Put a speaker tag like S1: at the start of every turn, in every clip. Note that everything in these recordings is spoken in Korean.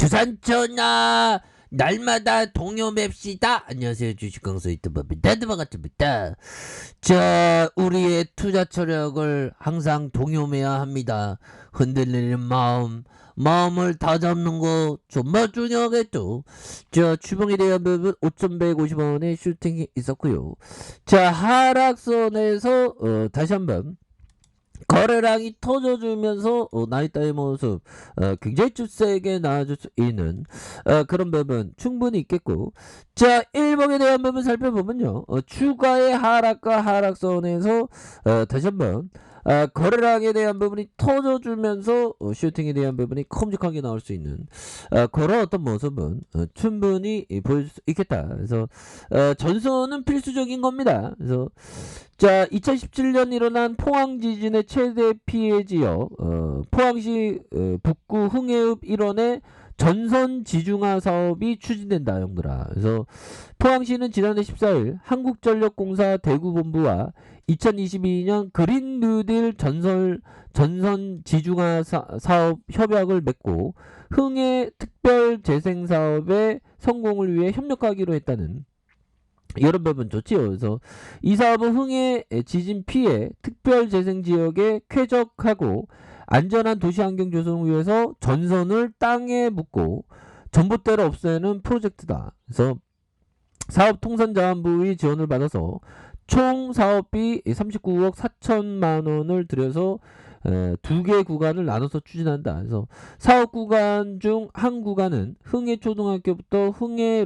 S1: 주산전화 날마다 동요맵시다. 안녕하세요, 주식강사 유튜버입니다. 반갑습니다. 자, 우리의 투자 처력을 항상 동요매야 합니다. 흔들리는 마음을 다잡는 거 정말 중요하겠죠. 자, 주봉에 대한 부분 5,150원의 슈팅이 있었고요. 자, 하락선에서 다시 한번 거래량이 터져주면서 나이따의 모습 굉장히 좀 세게 나와줄 수 있는 그런 부분 충분히 있겠고, 자, 일봉에 대한 부분 살펴보면요, 추가의 하락과 하락선에서 다시 한번 거래량에 대한 부분이 터져주면서 슈팅에 대한 부분이 큼직하게 나올 수 있는 그런 어떤 모습은 충분히 보여줄 수 있겠다. 그래서 전선은 필수적인 겁니다. 그래서 자, 2017년 일어난 포항 지진의 최대 피해 지역 포항시 북구 흥해읍 일원의 전선 지중화 사업이 추진된다, 형들아. 그래서 포항시는 지난해 14일 한국전력공사 대구본부와 2022년 그린 뉴딜 전선 지중화 사업 협약을 맺고 흥해 특별 재생 사업의 성공을 위해 협력하기로 했다는 이런 부분 좋지요. 그래서 이 사업은 흥해 지진 피해 특별 재생 지역에 쾌적하고 안전한 도시 환경 조성을 위해서 전선을 땅에 묻고 전봇대를 없애는 프로젝트다. 그래서 사업통상자원부의 지원을 받아서 총 사업비 39억 4천만 원을 들여서 두 개 구간을 나눠서 추진한다. 그래서 사업 구간 중 한 구간은 흥해 초등학교부터 흥해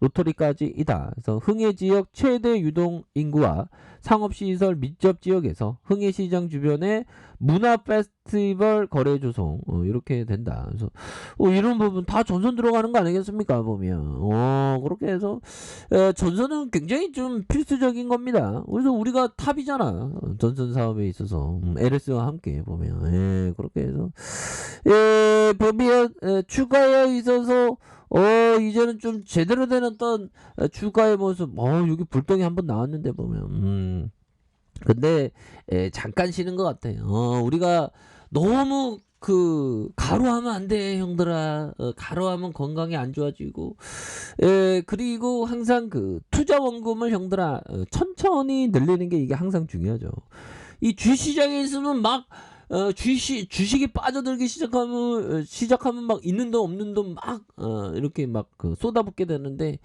S1: 로터리까지이다. 그래서 흥해 지역 최대 유동 인구와 상업시설 밀접 지역에서 흥해 시장 주변에 문화 페스티벌 거래 조성 이렇게 된다. 그래서 이런 부분 다 전선 들어가는 거 아니겠습니까, 보면. 그렇게 해서 전선은 굉장히 좀 필수적인 겁니다. 그래서 우리가 탑이잖아, 전선 사업에 있어서. LS와 함께 보면 그렇게 해서 보면 추가에 있어서 이제는 좀 제대로 된 어떤 주가의 모습. 여기 불똥이 한번 나왔는데 보면 근데 잠깐 쉬는 것 같아요. 우리가 너무 가로하면 안 돼, 형들아. 가로하면 건강이 안 좋아지고, 그리고 항상 투자 원금을 형들아 천천히 늘리는 게 이게 항상 중요하죠. 이 주시장에 있으면 막 주식이 빠져들기 시작하면 막 있는 돈 없는 돈 막 이렇게 막 쏟아붓게 되는데,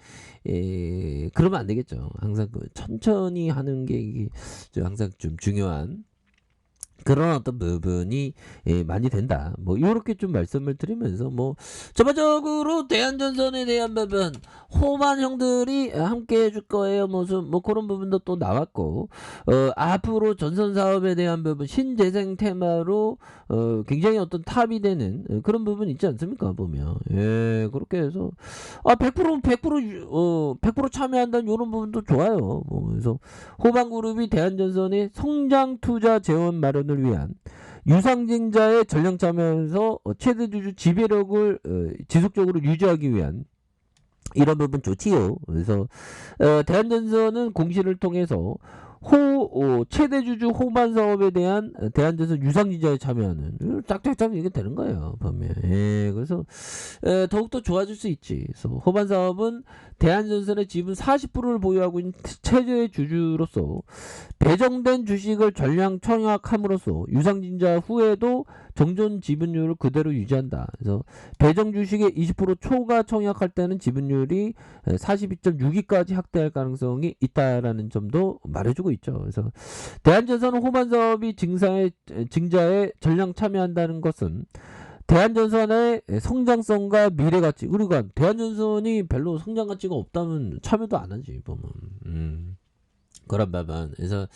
S1: 그러면 안 되겠죠. 항상 천천히 하는 게 이게 항상 좀 중요한 그런 어떤 부분이 많이 된다. 뭐 이렇게 좀 말씀을 드리면서, 뭐 전반적으로 대한전선에 대한 부분 호반 형들이 함께 해줄 거예요 모습, 뭐 그런 부분도 또 나왔고, 앞으로 전선 사업에 대한 부분 신재생 테마로 굉장히 어떤 탑이 되는 그런 부분 있지 않습니까, 보면. 그렇게 해서 100% 참여한다는 이런 부분도 좋아요. 그래서 호반그룹이 대한전선의 성장 투자 재원 마련을 위한 유상증자에 전량 참여하면서 최대 주주 지배력을 지속적으로 유지하기 위한 이런 부분 좋지요. 그래서 대한전선은 공시를 통해서 최대 주주 호반 사업에 대한 대한전선 유상증자에 참여하는 짝짝짝 이게 되는 거예요, 보면. 그래서 더욱더 좋아질 수 있지. 그래서 호반 사업은 대한전선의 지분 40%를 보유하고 있는 최대 주주로서 배정된 주식을 전량 청약함으로써 유상증자 후에도 정존 지분율을 그대로 유지한다. 그래서 배정 주식의 20% 초과 청약할 때는 지분율이 42.62까지 확대할 가능성이 있다라는 점도 말해주고 있죠. 그래서 대한전선은 호반 사업이 증자에 전량 참여한다는 것은 대한전선의 성장성과 미래 가치, 그러니까 대한전선이 별로 성장 가치가 없다면 참여도 안 하지, 보면. 그런 부분. 그래서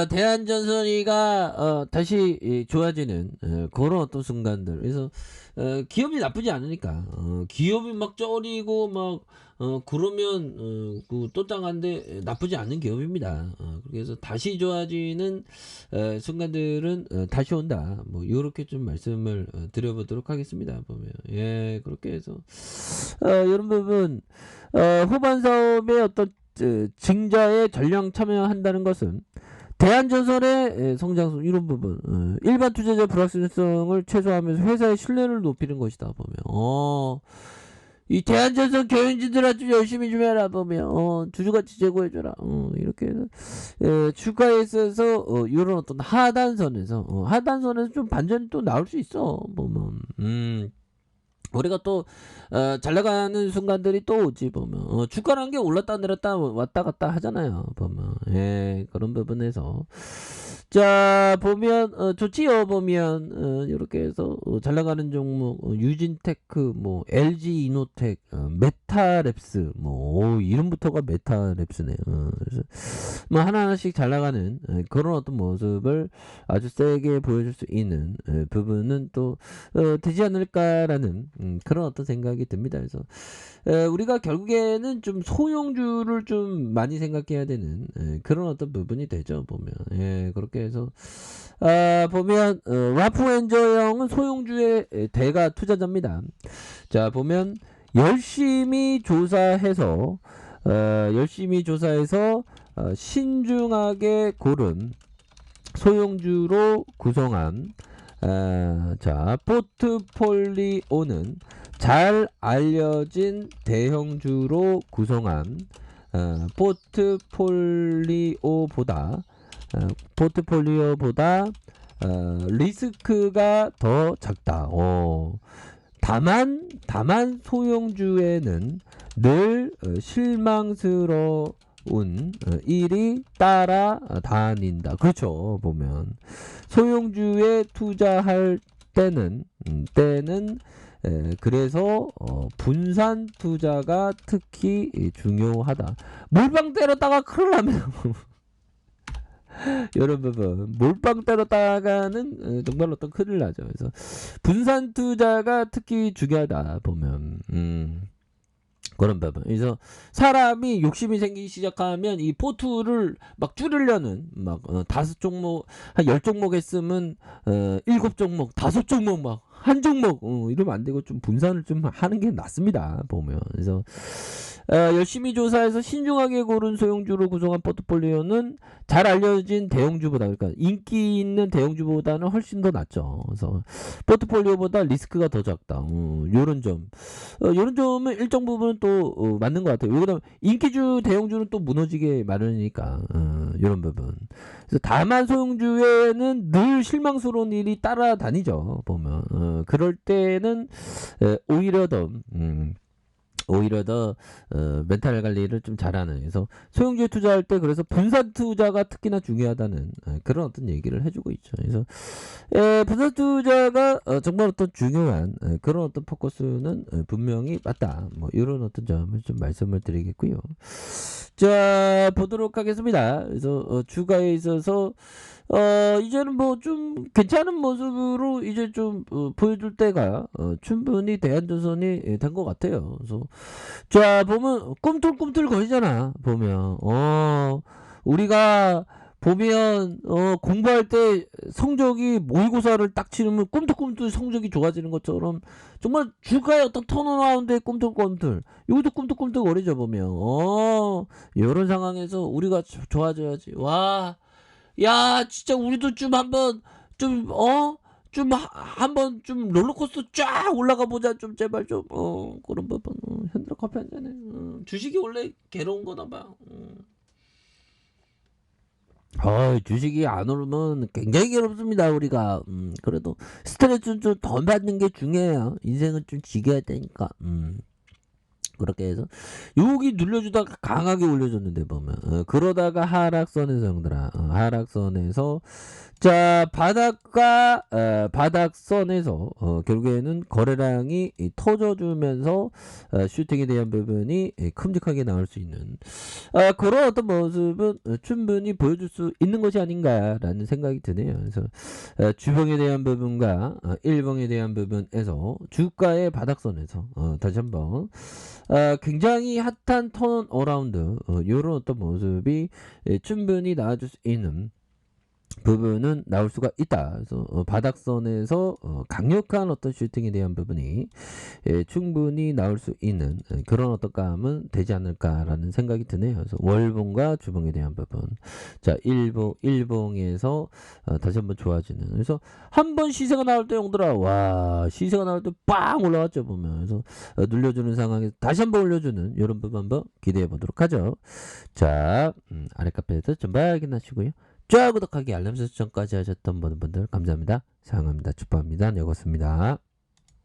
S1: 대한전선이가 다시 좋아지는 그런 어떤 순간들. 그래서 기업이 나쁘지 않으니까 기업이 막 쩌리고 막 그러면 또짱한데 나쁘지 않은 기업입니다. 그래서 다시 좋아지는 순간들은 다시 온다. 뭐 이렇게 좀 말씀을 드려보도록 하겠습니다, 보면. 그렇게 해서 이런 부분 호반 사업의 어떤 증자에 전량 참여한다는 것은 대한전선의 성장성 이런 부분, 일반 투자자 불확실성을 최소화하면서 회사의 신뢰를 높이는 것이다 보면, 이 대한전선 경영진들아 좀 열심히 좀 해라 보면, 주주가치 제고해줘라, 이렇게 해서 주가에 있어서 이런 어떤 하단선에서 좀 반전이 또 나올 수 있어 보면. 우리가 또 잘 나가는 순간들이 또 오지 보면, 주가라는 게 올랐다 내렸다 왔다 갔다 하잖아요 보면. 예, 그런 부분에서 자 보면 좋지요 보면, 이렇게 해서 잘 나가는 종목, 유진테크, 뭐 LG 이노텍, 메타랩스, 뭐 이름부터가 메타랩스네요. 그래서 뭐 하나하나씩 잘 나가는 그런 어떤 모습을 아주 세게 보여줄 수 있는 부분은 또 되지 않을까라는 그런 어떤 생각이 듭니다. 그래서 우리가 결국에는 좀 소형주를 좀 많이 생각해야 되는 그런 어떤 부분이 되죠 보면. 예, 그렇게 해서 보면 와프엔저형은 소형주의 대가 투자자입니다. 자 보면 열심히 조사해서 신중하게 고른 소형주로 구성한 자 포트폴리오는 잘 알려진 대형주로 구성한 포트폴리오보다 리스크가 더 작다. 다만 소형주에는 늘 실망스러운 일이 따라다닌다. 그렇죠 보면 소형주에 투자할 때는 그래서 분산 투자가 특히 중요하다. 몰빵 때렸다가 큰일 나면 이런 부분 몰빵 때렸다가는 정말 어떤 큰일 나죠. 그래서 분산 투자가 특히 중요하다 보면 그런 부분. 그래서 사람이 욕심이 생기기 시작하면 이 포트를 막 줄이려는 막 5종목 한 10종목 했으면 7종목 5종목 막 한 종목 이러면 안 되고 좀 분산을 좀 하는 게 낫습니다 보면. 그래서 열심히 조사해서 신중하게 고른 소형주로 구성한 포트폴리오는 잘 알려진 대형주보다, 그러니까 인기 있는 대형주보다는 훨씬 더 낫죠. 그래서 포트폴리오보다 리스크가 더 작다. 요런 점은 일정 부분은 또 맞는 것 같아요. 왜냐면 인기주 대형주는 또 무너지게 마련이니까 요런 부분. 그래서 다만 소형주에는 늘 실망스러운 일이 따라다니죠 보면. 그럴 때는 오히려 더 멘탈 관리를 좀 잘하는. 그래서 소형주에 투자할 때 그래서 분산 투자가 특히나 중요하다는 그런 어떤 얘기를 해주고 있죠. 그래서 분산 투자가 정말 어떤 중요한 그런 어떤 포커스는 분명히 맞다. 뭐 이런 어떤 점을 좀 말씀을 드리겠고요. 자 보도록 하겠습니다. 그래서 주가에 있어서 이제는 뭐 좀 괜찮은 모습으로 이제 좀 보여줄 때가 충분히 대한전선이 된 것 같아요. 그래서 자 보면 꿈틀꿈틀 거리잖아 보면. 우리가 보면 공부할 때 성적이 모의고사를 딱 치르면 꿈틀꿈틀 성적이 좋아지는 것처럼 정말 주가의 어떤 턴어라운드에 꿈틀꿈틀 여기도 꿈틀꿈틀 거리죠 보면. 이런 상황에서 우리가 좋아져야지. 와, 야 진짜 우리도 좀 한번 한번 좀 롤러코스터 쫙 올라가 보자 좀 제발 좀 그런 부분. 현대로 커피 한 잔해. 주식이 원래 괴로운 거나 봐. 주식이 안 오르면 굉장히 괴롭습니다 우리가. 그래도 스트레스는 좀 덜 받는 게 중요해요. 인생은 좀 즐겨야 되니까. 그렇게 해서 여기 눌려주다가 강하게 올려줬는데 보면 그러다가 하락선에서 형들아 하락선에서 자 바닥선에서 결국에는 거래량이 터져주면서 슈팅에 대한 부분이 큼직하게 나올 수 있는 그런 어떤 모습은 충분히 보여줄 수 있는 것이 아닌가라는 생각이 드네요. 그래서 주봉에 대한 부분과 일봉에 대한 부분에서 주가의 바닥선에서 다시 한번 굉장히 핫한 턴어라운드 이런 어떤 모습이 충분히 나와줄 수 있는 부분은 나올 수가 있다. 그래서 바닥선에서 강력한 어떤 슈팅에 대한 부분이 충분히 나올 수 있는 그런 어떤 감은 되지 않을까라는 생각이 드네요. 그래서 월봉과 주봉에 대한 부분. 자, 일봉에서 다시 한번 좋아지는. 그래서 한 번 시세가 나올 때 형들아, 와, 시세가 나올 때 빵 올라왔죠 보면. 그래서 눌려주는 상황에서 다시 한번 올려주는 이런 부분 한번 기대해 보도록 하죠. 자, 아래 카페에서 전부 확인하시고요. 좋아요, 구독하기, 알람 설정까지 하셨던 모든 분들 감사합니다. 사랑합니다. 축복합니다. 여깄습니다.